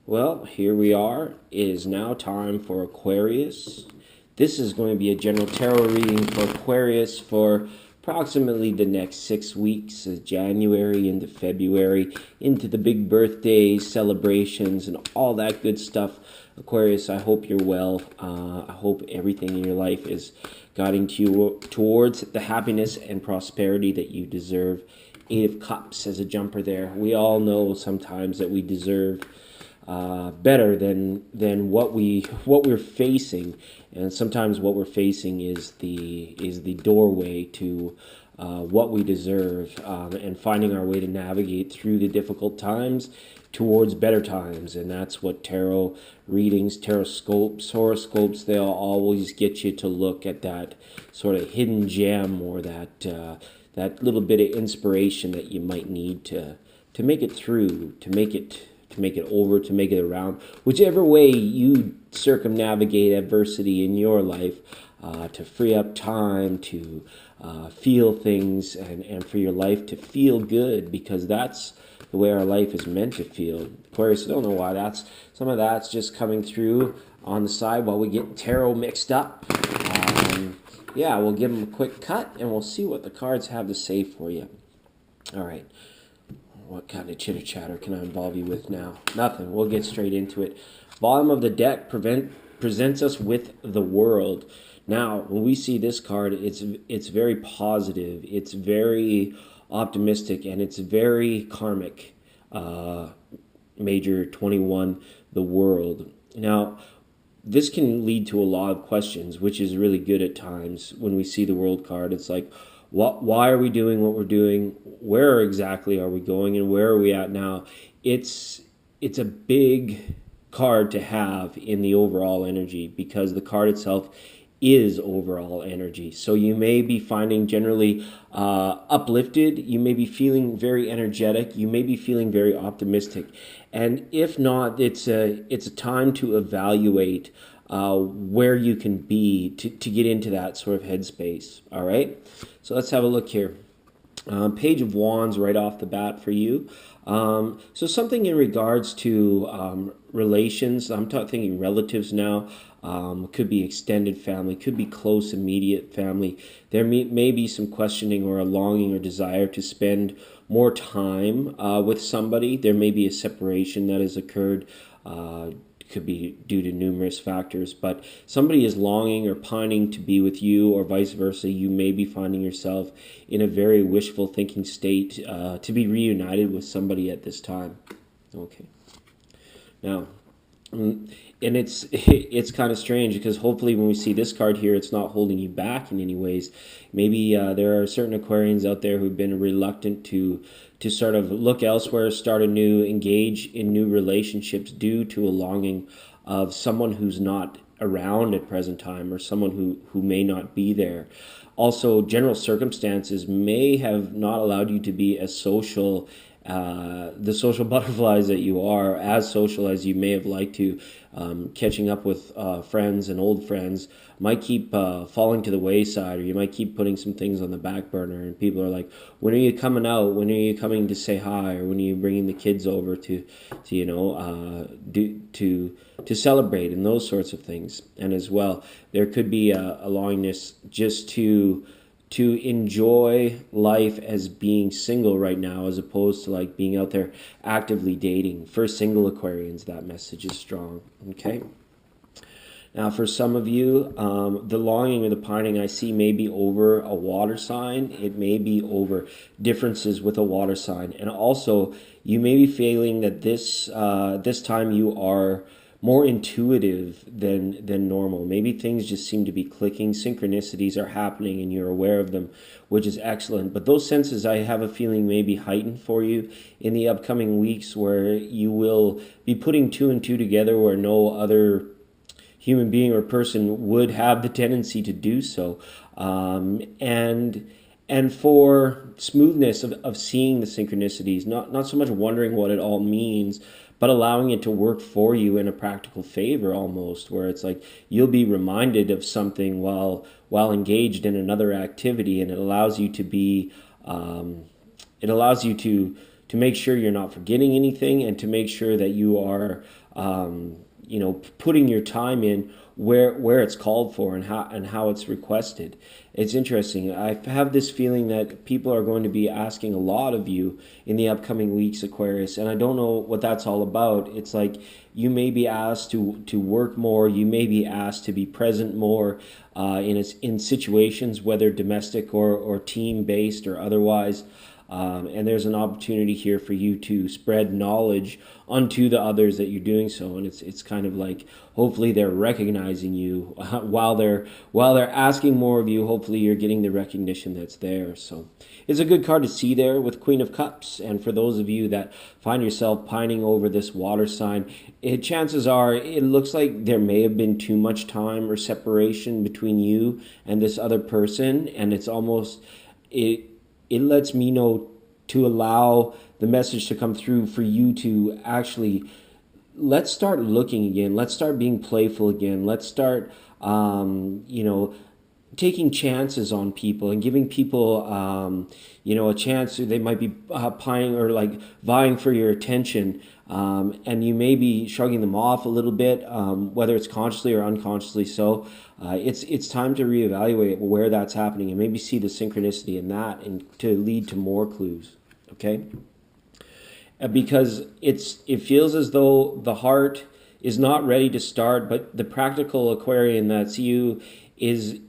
Well, here we are. It is now time for Aquarius. This is going to be a general tarot reading for Aquarius for approximately the next 6 weeks, January into February, into the big birthdays, celebrations, and all that good stuff. Aquarius, I hope you're well. I hope everything in your life is guiding you towards the happiness and prosperity that you deserve. Eight of Cups as a jumper there. We all know sometimes that we deserve better than what we're facing, and sometimes what we're facing is the doorway to what we deserve, and finding our way to navigate through the difficult times towards better times. And that's what tarot readings, tarot scopes, horoscopes, they'll always get you to look at that sort of hidden gem, or that little bit of inspiration that you might need to make it through, to make it over, to make it around, whichever way you circumnavigate adversity in your life, to free up time to feel things, and for your life to feel good, because that's the way our life is meant to feel. Aquarius, I don't know why some of that's just coming through on the side while we get tarot mixed up. Yeah, we'll give them a quick cut and we'll see what the cards have to say for you. All right. What kind of chitter chatter can I involve you with now? Nothing. We'll get straight into it. Bottom of the deck presents us with the World. Now, when we see this card, it's very positive. It's very optimistic, and it's very karmic. Major 21, the World. Now, this can lead to a lot of questions, which is really good at times. When we see the World card, it's like, why are we doing what we're doing? Where exactly are we going, and where are we at now? It's a big card to have in the overall energy, because the card itself is overall energy. So you may be finding generally uplifted, you may be feeling very energetic, you may be feeling very optimistic. And if not, it's a time to evaluate where you can be to get into that sort of headspace. All right, so let's have a look here. Page of Wands right off the bat for you. So something in regards to relations. I'm thinking relatives now. Could be extended family, could be close immediate family. There may be some questioning or a longing or desire to spend more time with somebody. There may be a separation that has occurred. Could be due to numerous factors, but somebody is longing or pining to be with you, or vice versa. You may be finding yourself in a very wishful thinking state to be reunited with somebody at this time. Okay. Now, and it's kind of strange, because hopefully when we see this card here, it's not holding you back in any ways. Maybe there are certain Aquarians out there who've been reluctant to sort of look elsewhere, start anew, engage in new relationships due to a longing of someone who's not around at present time, or someone who may not be there. Also, general circumstances may have not allowed you to be as social, the social butterflies that you are, as social as you may have liked to. Catching up with friends and old friends might keep falling to the wayside, or you might keep putting some things on the back burner, and people are like, when are you coming out? When are you coming to say hi? Or when are you bringing the kids over to celebrate, and those sorts of things. And as well, there could be a longingness just to enjoy life as being single right now, as opposed to like being out there actively dating. For single Aquarians, that message is strong. Okay. Now, for some of you, the longing or the pining I see may be over a water sign. It may be over differences with a water sign. And also, you may be feeling that this time you are more intuitive than normal. Maybe things just seem to be clicking. Synchronicities are happening and you're aware of them, which is excellent. But those senses, I have a feeling, may be heightened for you in the upcoming weeks, where you will be putting two and two together where no other human being or person would have the tendency to do so. And for smoothness of seeing the synchronicities, not so much wondering what it all means, but allowing it to work for you in a practical favor almost, where it's like you'll be reminded of something while engaged in another activity, and it allows you to be, to make sure you're not forgetting anything, and to make sure that you are putting your time in where it's called for, and how it's requested. It's interesting. I have this feeling that people are going to be asking a lot of you in the upcoming weeks, Aquarius, and I don't know what that's all about. It's like you may be asked to work more. You may be asked to be present more in situations, whether domestic or team based or otherwise. And there's an opportunity here for you to spread knowledge unto the others that you're doing so, and it's kind of like hopefully they're recognizing you while they're asking more of you. Hopefully you're getting the recognition that's there. So it's a good card to see there with Queen of Cups. And for those of you that find yourself pining over this water sign, chances are it looks like there may have been too much time or separation between you and this other person, and it's almost it lets me know to allow the message to come through for you to actually, let's start looking again. Let's start being playful again. Let's start, taking chances on people and giving people, a chance. They might be pining or like vying for your attention. And you may be shrugging them off a little bit, whether it's consciously or unconsciously. So it's time to reevaluate where that's happening and maybe see the synchronicity in that, and to lead to more clues. Okay, because it feels as though the heart is not ready to start, but the practical Aquarian that's you is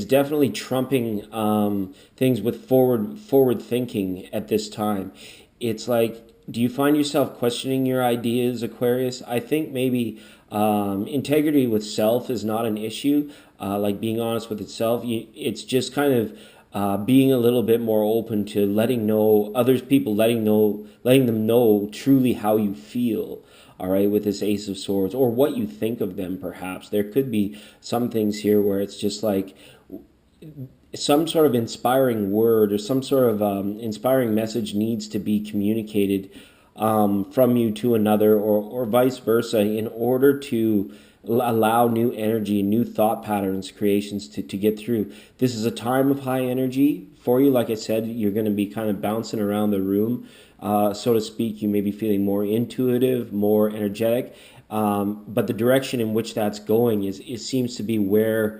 definitely trumping things with forward thinking at this time. It's like, do you find yourself questioning your ideas, Aquarius? I think maybe integrity with self is not an issue, like being honest with itself. It's just kind of being a little bit more open to letting them know truly how you feel. All right, with this Ace of Swords, or what you think of them, perhaps. There could be some things here where it's just like some sort of inspiring word or some sort of inspiring message needs to be communicated from you to another, or vice versa, in order to allow new energy, new thought patterns, creations to get through. This is a time of high energy for you. Like I said, you're going to be kind of bouncing around the room, so to speak. You may be feeling more intuitive, more energetic, but the direction in which that's going it seems to be where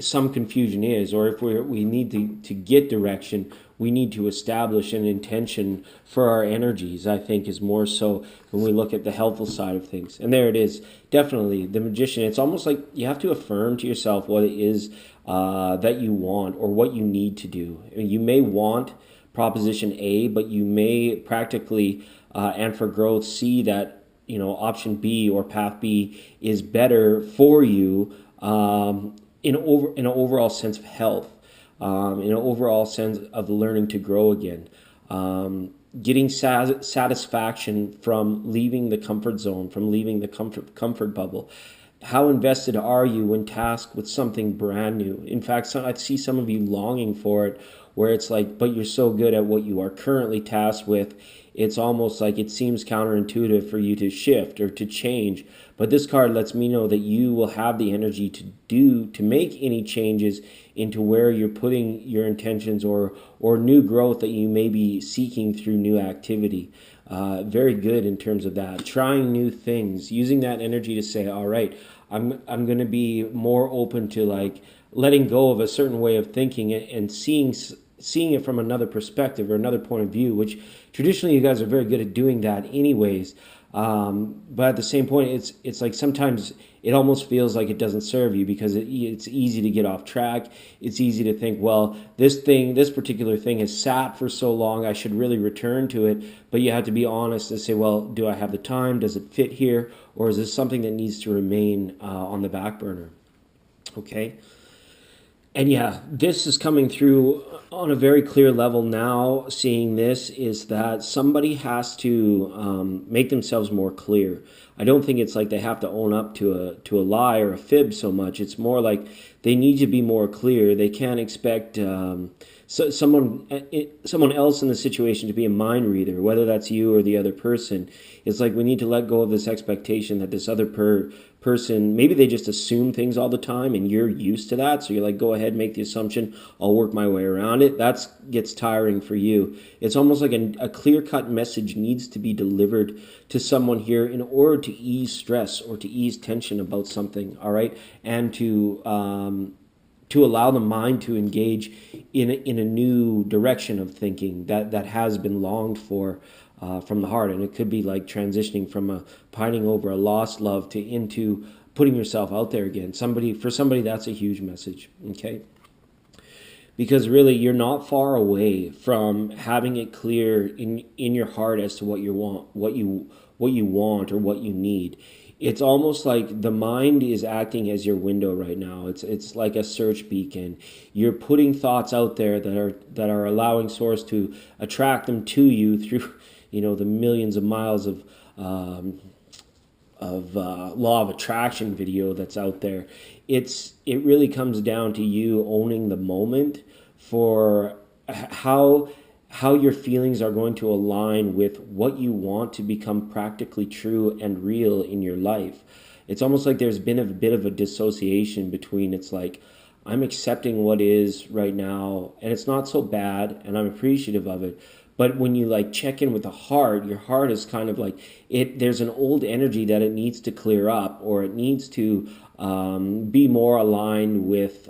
some confusion is, or if we need to get direction, we need to establish an intention for our energies, I think, is more so when we look at the helpful side of things. And there it is, definitely, the Magician. It's almost like you have to affirm to yourself what it is that you want, or what you need to do. I mean, you may want proposition A, but you may practically, and for growth, see that, option B or path B is better for you, in an overall sense of health, in an overall sense of learning to grow again, getting satisfaction from leaving the comfort zone, from leaving the comfort bubble. How invested are you when tasked with something brand new? In fact, I see some of you longing for it, where it's like, but you're so good at what you are currently tasked with, it's almost like it seems counterintuitive for you to shift or to change. But this card lets me know that you will have the energy to make any changes into where you're putting your intentions, or new growth that you may be seeking through new activity. Very good in terms of that. Trying new things, using that energy to say, all right, I'm going to be more open to like letting go of a certain way of thinking and seeing it from another perspective or another point of view, which traditionally you guys are very good at doing that anyways. But at the same point, it's like sometimes it almost feels like it doesn't serve you, because it's easy to get off track. It's easy to think, well, this particular thing has sat for so long, I should really return to it. But you have to be honest and say, well, do I have the time? Does it fit here? Or is this something that needs to remain on the back burner? Okay. And yeah, this is coming through on a very clear level now. Seeing this is that somebody has to make themselves more clear. I don't think it's like they have to own up to a lie or a fib so much. It's more like they need to be more clear. They can't expect someone else in the situation to be a mind reader, whether that's you or the other person. It's like we need to let go of this expectation that this other person, maybe they just assume things all the time and you're used to that, so you're like, go ahead, make the assumption, I'll work my way around it. That gets tiring for you. It's almost like a clear-cut message needs to be delivered to someone here in order to ease stress or to ease tension about something, all right, and to allow the mind to engage in a new direction of thinking that has been longed for from the heart. And it could be like transitioning from a pining over a lost love to into putting yourself out there again. For somebody, that's a huge message, okay? Because really, you're not far away from having it clear in your heart as to what you want, or what you need. It's almost like the mind is acting as your window right now. It's like a search beacon. You're putting thoughts out there that are allowing Source to attract them to you through, the millions of miles of law of attraction video that's out there. It really comes down to you owning the moment for how your feelings are going to align with what you want to become practically true and real in your life. It's almost like there's been a bit of a dissociation between, it's like, I'm accepting what is right now and it's not so bad and I'm appreciative of it. But when you like check in with the heart, your heart is kind of like there's an old energy that it needs to clear up, or it needs to be more aligned with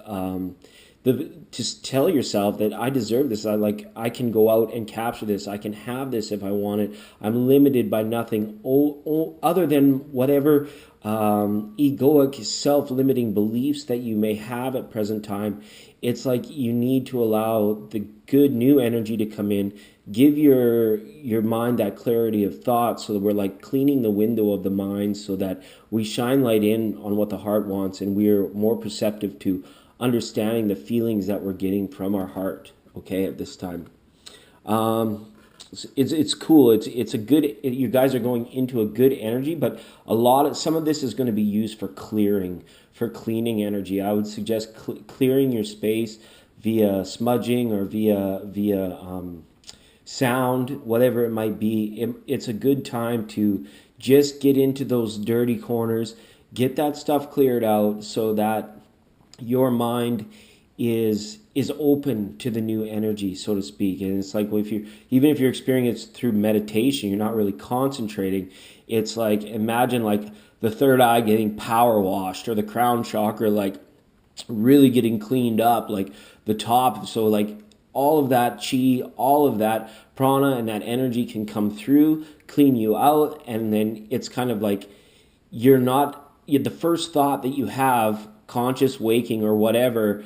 just tell yourself that I deserve this. I can go out and capture this. I can have this if I want it. I'm limited by nothing other than whatever egoic, self-limiting beliefs that you may have at present time. It's like you need to allow the good new energy to come in, give your mind that clarity of thought, so that we're like cleaning the window of the mind so that we shine light in on what the heart wants, and we're more perceptive to understanding the feelings that we're getting from our heart, okay, at this time. It's cool. It's a good, you guys are going into a good energy, but some of this is going to be used for cleaning energy. I would suggest clearing your space via smudging or via sound, whatever it might be. It's a good time to just get into those dirty corners, get that stuff cleared out so that your mind is open to the new energy, so to speak. And it's like, even if you're experiencing it through meditation, you're not really concentrating. It's like, imagine like the third eye getting power washed, or the crown chakra like really getting cleaned up, like the top. So like all of that chi, all of that prana and that energy can come through, clean you out. And then it's kind of like the first thought that you have, conscious waking or whatever,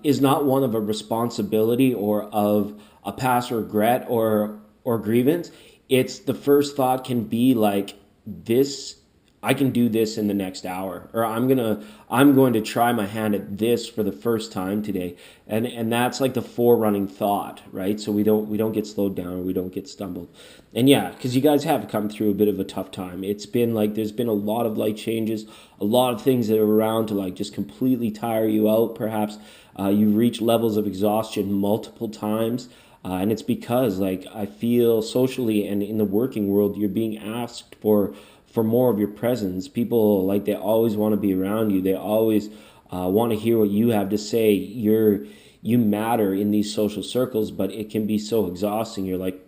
is not one of a responsibility or of a past regret or grievance. It's the first thought can be like, this, I can do this in the next hour, or I'm going to try my hand at this for the first time today, and that's like the forerunning thought, right? So we don't get slowed down, or we don't get stumbled. And yeah, because you guys have come through a bit of a tough time. It's been like there's been a lot of life changes, a lot of things that are around to like just completely tire you out. Perhaps you reach levels of exhaustion multiple times. And it's because like I feel socially and in the working world, you're being asked for more of your presence. People, like, they always want to be around you. They always want to hear what you have to say. You matter in these social circles, but it can be so exhausting. You're like,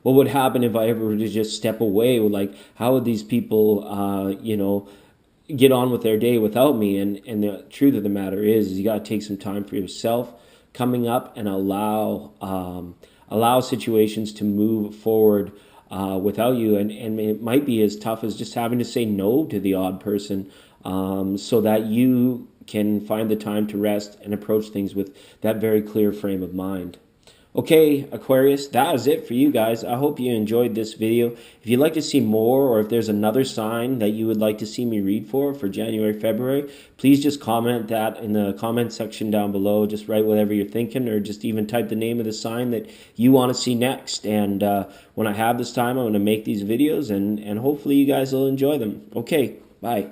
what would happen if I ever were to just step away? Like, how would these people, get on with their day without me? And the truth of the matter is you got to take some time for yourself coming up and allow situations to move forward without you, and it might be as tough as just having to say no to the odd person, so that you can find the time to rest and approach things with that very clear frame of mind. Okay, Aquarius, that is it for you guys. I hope you enjoyed this video. If you'd like to see more, or if there's another sign that you would like to see me read for January, February, please just comment that in the comment section down below. Just write whatever you're thinking, or just even type the name of the sign that you want to see next. And when I have this time, I'm going to make these videos, and hopefully you guys will enjoy them. Okay, bye.